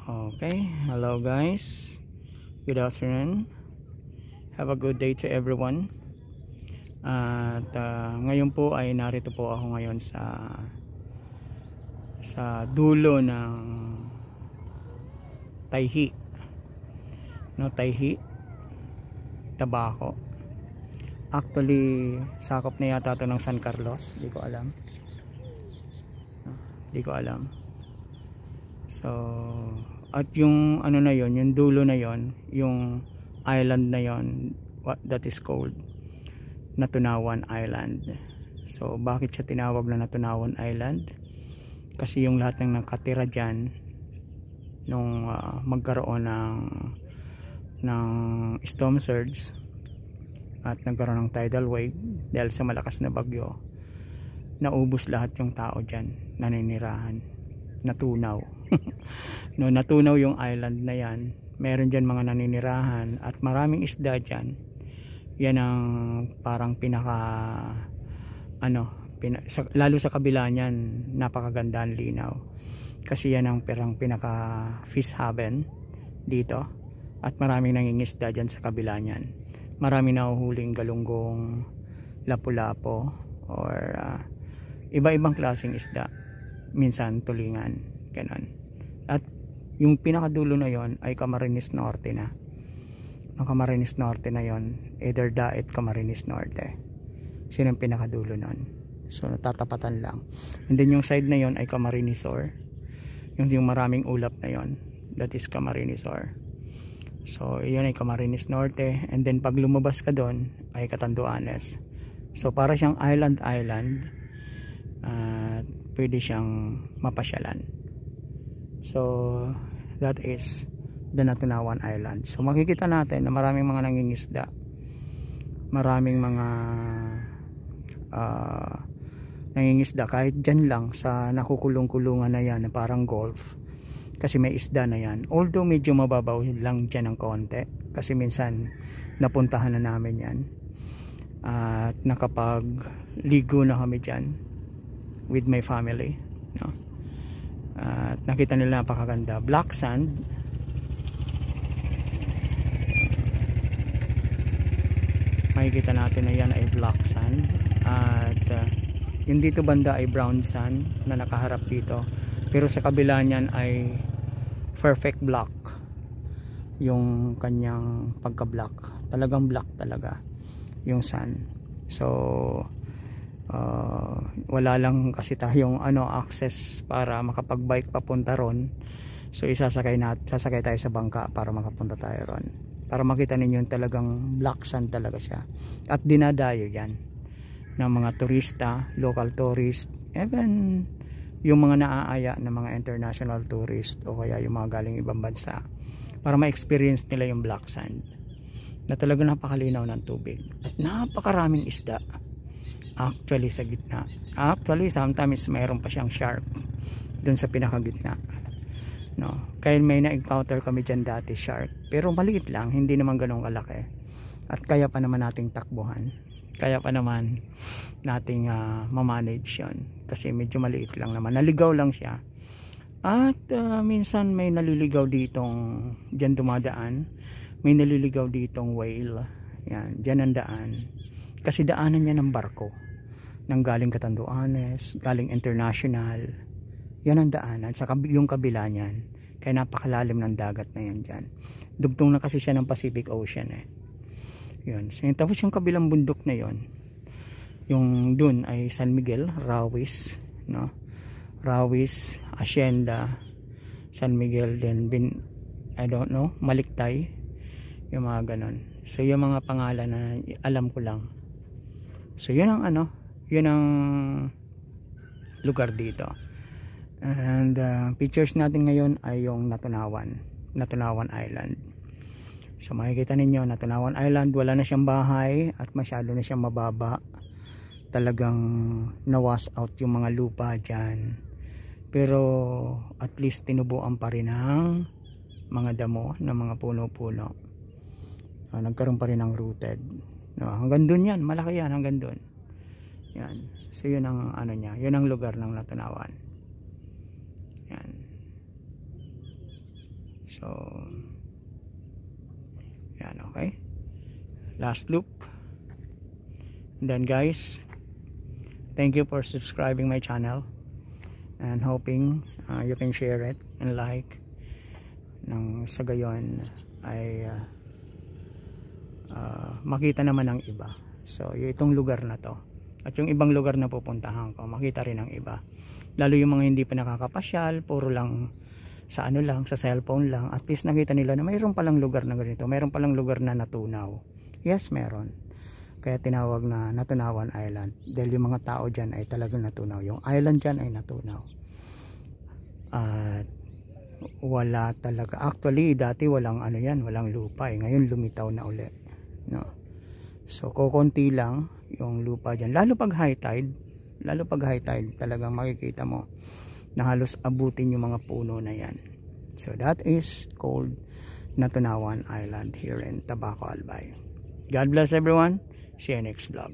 Okay, hello guys. Good afternoon. Have a good day to everyone. At ngayon po ay narito po ako ngayon sa dulo ng Tayhi. No, Tayhi, Tabaco. Actually, sakop na yata ito ng San Carlos. Di ko alam. Di ko alam. So, at yung ano na yon, yung dulo na yon, yung island na yon, what that is called Natunawan Island. So bakit siya tinawag na Natunawan Island? Kasi yung lahat ng nakatira dyan nung magkaroon ng storm surge at nagkaroon ng tidal wave dahil sa malakas na bagyo, naubos lahat yung tao dyan, naninirahan, natunaw. No, natunaw yung island na yan. Meron dyan mga naninirahan at maraming isda dyan. Yan ang parang lalo sa kabila niyan, napakaganda ang linaw. Kasi yan ang pinaka fish haven dito. At maraming nangingisda dyan sa kabila niyan. Maraming nahuhuling galunggong, lapu-lapo, or iba-ibang klaseng isda. Minsan tulingan, ganon. At yung pinakadulo na yon ay Camarines Norte na. Ang Camarines Norte na yon, either Daet, Camarines Norte. Sino yung pinakadulo nun? So natatapatan lang. And then yung side na yon ay Camarines Sur. Yung maraming ulap na yon, that is Camarines Sur. So yun ay Camarines Norte. And then pag lumabas ka doon ay Catanduanes. So para siyang island. Pwede siyang mapasyalan. So that is the Natunawan Island. So makikita natin na maraming mga nangingisda, maraming mga nangingisda kahit dyan lang sa nakukulong-kulungan na yan na parang golf, kasi may isda na yan. Although medyo mababaw lang dyan ng konti, kasi minsan napuntahan na namin yan at nakapagligo na kami dyan with my family, no? At nakita nila napakaganda, black sand. Makikita natin na yan ay black sand. At yung dito banda ay brown sand na nakaharap dito. Pero sa kabila niyan ay perfect black yung kanyang pagka-black. Talagang black talaga yung sand. So wala lang kasi tayong access para makapag-bike papunta ron. So sasakay tayo sa bangka para makapunta tayo ron, para makita ninyo talagang black sand talaga siya. At dinadayo yan ng mga turista, local tourist, even yung mga naaaya ng mga international tourist o kaya yung mga galing ibang bansa, para ma-experience nila yung black sand na talagang napakalinaw ng tubig at napakaraming isda. Actually sa gitna, sometimes mayroon pa siyang shark dun sa pinakagitna, no? Kaya may na-encounter kami dyan dati, shark, pero maliit lang, hindi naman ganun kalaki. At kaya pa naman nating takbuhan, kaya pa naman nating mamanage yun, kasi medyo maliit lang naman, naligaw lang siya. At minsan may naliligaw ditong dyan dumadaan, may naliligaw ditong whale. Yan, dyan ang daan, kasi daanan niya ng barko nang galing Catanduanes, galing international. Yan ang daanan sa yung kabila niyan. Kaya napakalalim ng dagat na yan dyan. Dugtong na kasi siya ng Pacific Ocean yun. So, tapos yung kabilang bundok na yon, yung dun ay San Miguel, Rawis, no? Rawis, Hacienda, San Miguel, then I don't know, Maliktay, yung mga ganon. So yung mga pangalan na alam ko lang. So yun ang yun ang lugar dito. And pictures natin ngayon ay yung Natunawan Island. So makikita ninyo, Natunawan Island, wala na siyang bahay at masyado na siyang mababa. Talagang nawas out yung mga lupa dyan. Pero at least tinubuan pa rin ng mga damo, ng mga puno-puno. Nagkaroon pa rin ng rooted, no? Hanggang dun yan, malaki yan hanggang dun yan. So yun ang niya, yun ang lugar ng Natunawan. Yan. So yan, okay, last loop. And then guys, thank you for subscribing my channel, and hoping you can share it and like, nang sa gayon ay makita naman ng iba. So itong lugar na to at yung ibang lugar na pupuntahan ko, makita rin ng iba, lalo yung mga hindi pa nakakapasyal, puro lang sa ano lang, sa cellphone lang. At least nakita nila na mayroon palang lugar na ganito, mayroon palang lugar na natunaw. Yes, meron. Kaya tinawag na Natunawan Island, dahil yung mga tao dyan ay talagang natunaw, yung island dyan ay natunaw. At wala talaga, actually dati walang ano yan, walang lupa ngayon lumitaw na uli, no? So kukunti lang yung lupa dyan, lalo pag high tide talagang makikita mo na halos abutin yung mga puno na yan. So that is called Natunawan Island here in Tabaco, Albay. God bless everyone, see you next vlog.